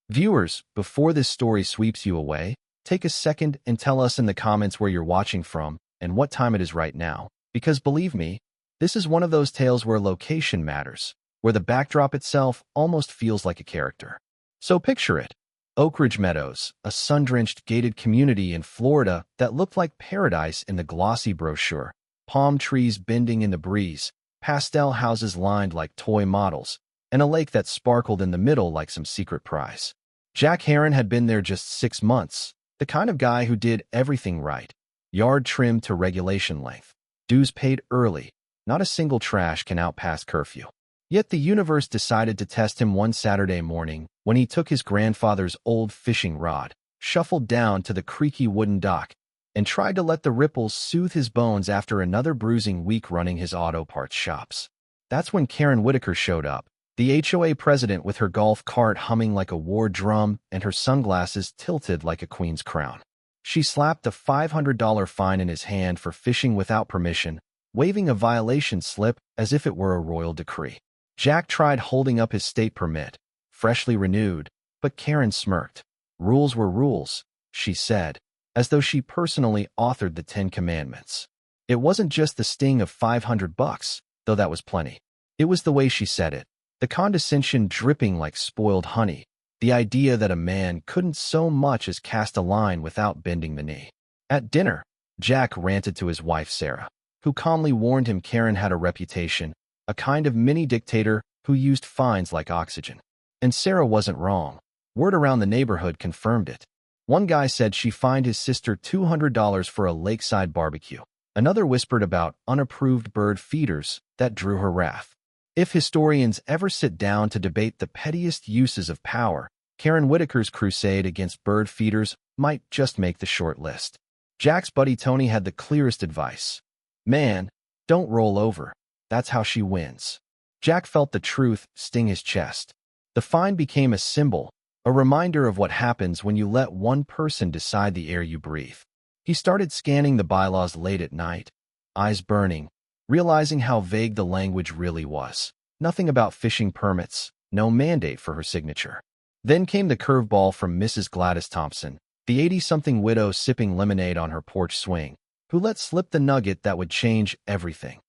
Viewers, before this story sweeps you away, take a second and tell us in the comments where you're watching from and what time it is right now. Because believe me, this is one of those tales where location matters, where the backdrop itself almost feels like a character. So picture it. Oak Ridge Meadows, a sun-drenched gated community in Florida that looked like paradise in the glossy brochure. Palm trees bending in the breeze, pastel houses lined like toy models, and a lake that sparkled in the middle like some secret prize. Jack Heron had been there just 6 months, the kind of guy who did everything right. Yard trimmed to regulation length. Dues paid early. Not a single trash can outpass curfew. Yet the universe decided to test him one Saturday morning when he took his grandfather's old fishing rod, shuffled down to the creaky wooden dock, and tried to let the ripples soothe his bones after another bruising week running his auto parts shops. That's when Karen Whitaker showed up, the HOA president with her golf cart humming like a war drum and her sunglasses tilted like a queen's crown. She slapped a $500 fine in his hand for fishing without permission, waving a violation slip as if it were a royal decree. Jack tried holding up his state permit, freshly renewed, but Karen smirked. Rules were rules, she said, as though she personally authored the 10 Commandments. It wasn't just the sting of $500, though that was plenty. It was the way she said it, the condescension dripping like spoiled honey, the idea that a man couldn't so much as cast a line without bending the knee. At dinner, Jack ranted to his wife Sarah, who calmly warned him Karen had a reputation, a kind of mini-dictator who used fines like oxygen. And Sarah wasn't wrong. Word around the neighborhood confirmed it. One guy said she fined his sister $200 for a lakeside barbecue. Another whispered about unapproved bird feeders that drew her wrath. If historians ever sit down to debate the pettiest uses of power, Karen Whitaker's crusade against bird feeders might just make the short list. Jack's buddy Tony had the clearest advice. Man, don't roll over. That's how she wins. Jack felt the truth sting his chest. The fine became a symbol, a reminder of what happens when you let one person decide the air you breathe. He started scanning the bylaws late at night, eyes burning, realizing how vague the language really was. Nothing about fishing permits, no mandate for her signature. Then came the curveball from Mrs. Gladys Thompson, the 80-something widow sipping lemonade on her porch swing, who let slip the nugget that would change everything.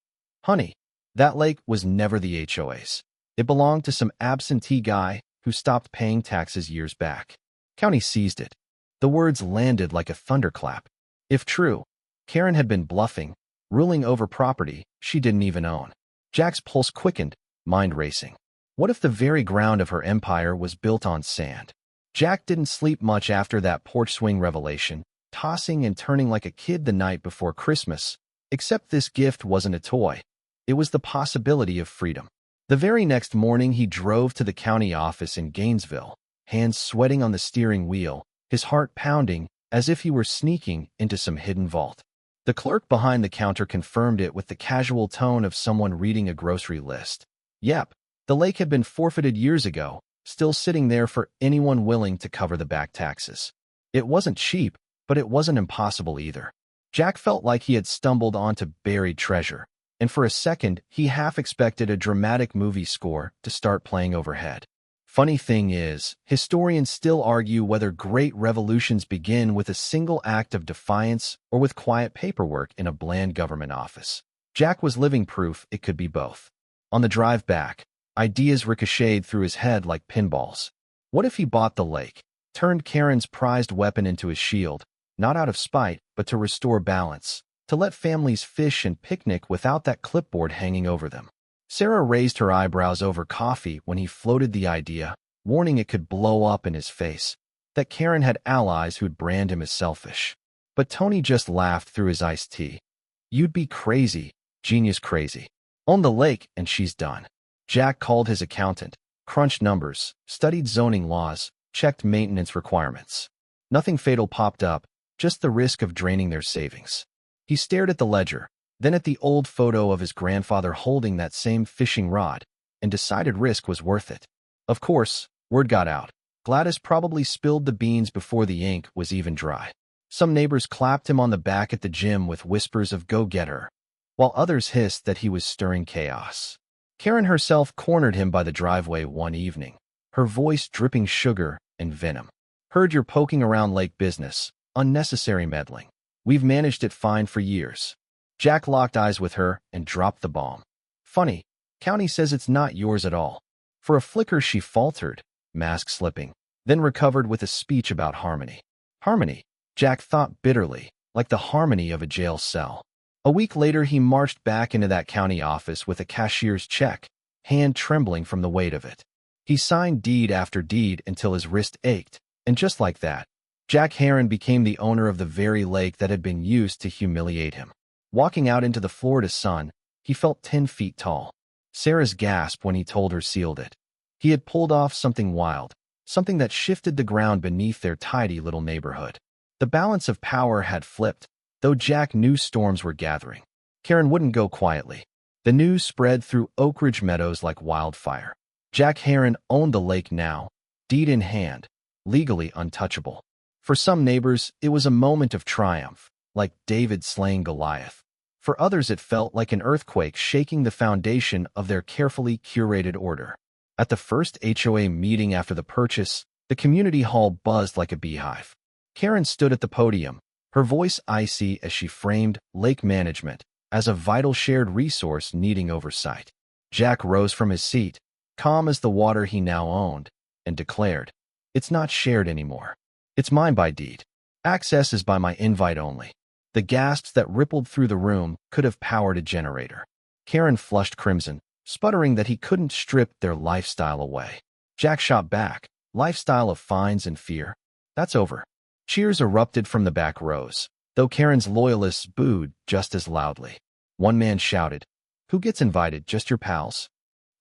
Honey, that lake was never the HOA's. It belonged to some absentee guy who stopped paying taxes years back. County seized it. The words landed like a thunderclap. If true, Karen had been bluffing, ruling over property she didn't even own. Jack's pulse quickened, mind racing. What if the very ground of her empire was built on sand? Jack didn't sleep much after that porch swing revelation, tossing and turning like a kid the night before Christmas, except this gift wasn't a toy. It was the possibility of freedom. The very next morning he drove to the county office in Gainesville, hands sweating on the steering wheel, his heart pounding as if he were sneaking into some hidden vault. The clerk behind the counter confirmed it with the casual tone of someone reading a grocery list. Yep, the lake had been forfeited years ago, still sitting there for anyone willing to cover the back taxes. It wasn't cheap, but it wasn't impossible either. Jack felt like he had stumbled onto buried treasure, and for a second he half expected a dramatic movie score to start playing overhead. Funny thing is, historians still argue whether great revolutions begin with a single act of defiance or with quiet paperwork in a bland government office. Jack was living proof it could be both. On the drive back, ideas ricocheted through his head like pinballs. What if he bought the lake, turned Karen's prized weapon into his shield, not out of spite, but to restore balance, to let families fish and picnic without that clipboard hanging over them? Sarah raised her eyebrows over coffee when he floated the idea, warning it could blow up in his face, that Karen had allies who'd brand him as selfish. But Tony just laughed through his iced tea. You'd be crazy, genius crazy. Own the lake and she's done. Jack called his accountant, crunched numbers, studied zoning laws, checked maintenance requirements. Nothing fatal popped up, just the risk of draining their savings. He stared at the ledger, then at the old photo of his grandfather holding that same fishing rod, and decided risk was worth it. Of course, word got out. Gladys probably spilled the beans before the ink was even dry. Some neighbors clapped him on the back at the gym with whispers of "go get her," while others hissed that he was stirring chaos. Karen herself cornered him by the driveway one evening, her voice dripping sugar, and venom. Heard you're poking around lake business. Unnecessary meddling. We've managed it fine for years. Jack locked eyes with her and dropped the bomb. Funny, County says it's not yours at all. For a flicker she faltered, mask slipping, then recovered with a speech about harmony. Harmony, Jack thought bitterly, like the harmony of a jail cell. A week later he marched back into that county office with a cashier's check, hand trembling from the weight of it. He signed deed after deed until his wrist ached, and just like that, Jack Heron became the owner of the very lake that had been used to humiliate him. Walking out into the Florida sun, he felt 10 feet tall. Sarah's gasp when he told her sealed it. He had pulled off something wild, something that shifted the ground beneath their tidy little neighborhood. The balance of power had flipped, though Jack knew storms were gathering. Karen wouldn't go quietly. The news spread through Oak Ridge Meadows like wildfire. Jack Heron owned the lake now, deed in hand, legally untouchable. For some neighbors, it was a moment of triumph, like David slaying Goliath. For others it felt like an earthquake shaking the foundation of their carefully curated order. At the first HOA meeting after the purchase, the community hall buzzed like a beehive. Karen stood at the podium, her voice icy as she framed lake management as a vital shared resource needing oversight. Jack rose from his seat, calm as the water he now owned, and declared, "It's not shared anymore. It's mine by deed. Access is by my invite only." The gasps that rippled through the room could have powered a generator. Karen flushed crimson, sputtering that he couldn't strip their lifestyle away. Jack shot back, "Lifestyle of fines and fear? That's over." Cheers erupted from the back rows, though Karen's loyalists booed just as loudly. One man shouted, "Who gets invited, just your pals?"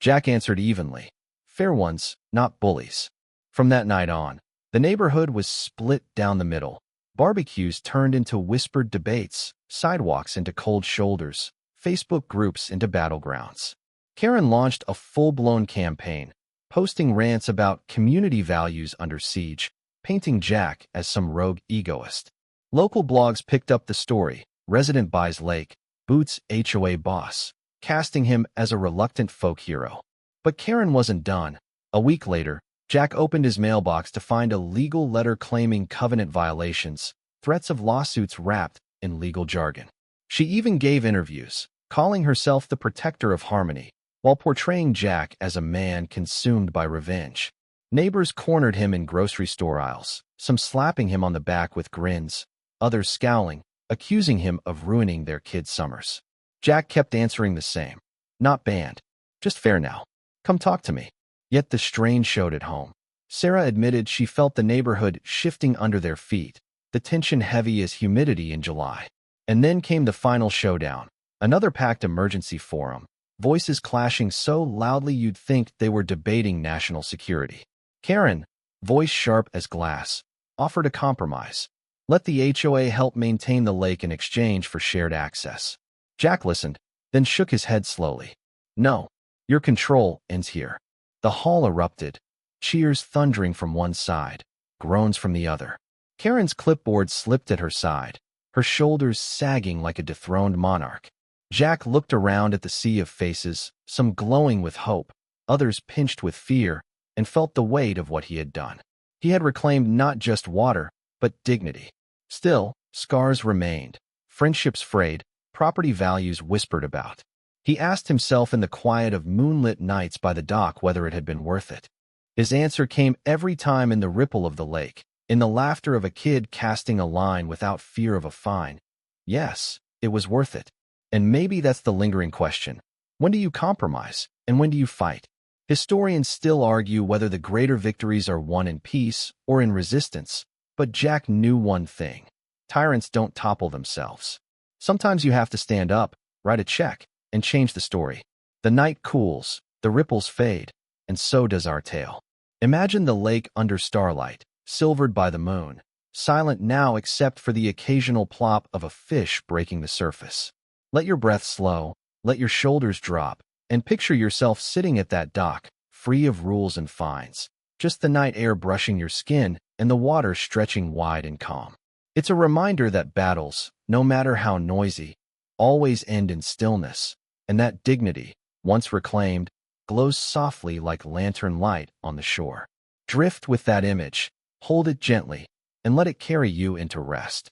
Jack answered evenly, "Fair ones, not bullies." From that night on, the neighborhood was split down the middle. Barbecues turned into whispered debates, sidewalks into cold shoulders, Facebook groups into battlegrounds. Karen launched a full-blown campaign, posting rants about community values under siege, painting Jack as some rogue egoist. Local blogs picked up the story. Resident buys lake, boots HOA boss, casting him as a reluctant folk hero. But Karen wasn't done. A week later, Jack opened his mailbox to find a legal letter claiming covenant violations, threats of lawsuits wrapped in legal jargon. She even gave interviews, calling herself the protector of harmony, while portraying Jack as a man consumed by revenge. Neighbors cornered him in grocery store aisles, some slapping him on the back with grins, others scowling, accusing him of ruining their kids' summers. Jack kept answering the same. "Not banned. Just fair now. Come talk to me." Yet the strain showed at home. Sarah admitted she felt the neighborhood shifting under their feet, the tension heavy as humidity in July. And then came the final showdown, another packed emergency forum, voices clashing so loudly you'd think they were debating national security. Karen, voice sharp as glass, offered a compromise. Let the HOA help maintain the lake in exchange for shared access. Jack listened, then shook his head slowly. "No, your control ends here." The hall erupted, cheers thundering from one side, groans from the other. Karen's clipboard slipped at her side, her shoulders sagging like a dethroned monarch. Jack looked around at the sea of faces, some glowing with hope, others pinched with fear, and felt the weight of what he had done. He had reclaimed not just water, but dignity. Still, scars remained, friendships frayed, property values whispered about. He asked himself in the quiet of moonlit nights by the dock whether it had been worth it. His answer came every time in the ripple of the lake, in the laughter of a kid casting a line without fear of a fine. Yes, it was worth it. And maybe that's the lingering question. When do you compromise, and when do you fight? Historians still argue whether the greater victories are won in peace or in resistance, but Jack knew one thing. Tyrants don't topple themselves. Sometimes you have to stand up, write a check, and change the story. The night cools, the ripples fade, and so does our tale. Imagine the lake under starlight, silvered by the moon, silent now except for the occasional plop of a fish breaking the surface. Let your breath slow, let your shoulders drop, and picture yourself sitting at that dock, free of rules and fines, just the night air brushing your skin and the water stretching wide and calm. It's a reminder that battles, no matter how noisy, always end in stillness, and that dignity, once reclaimed, glows softly like lantern light on the shore. Drift with that image, hold it gently, and let it carry you into rest.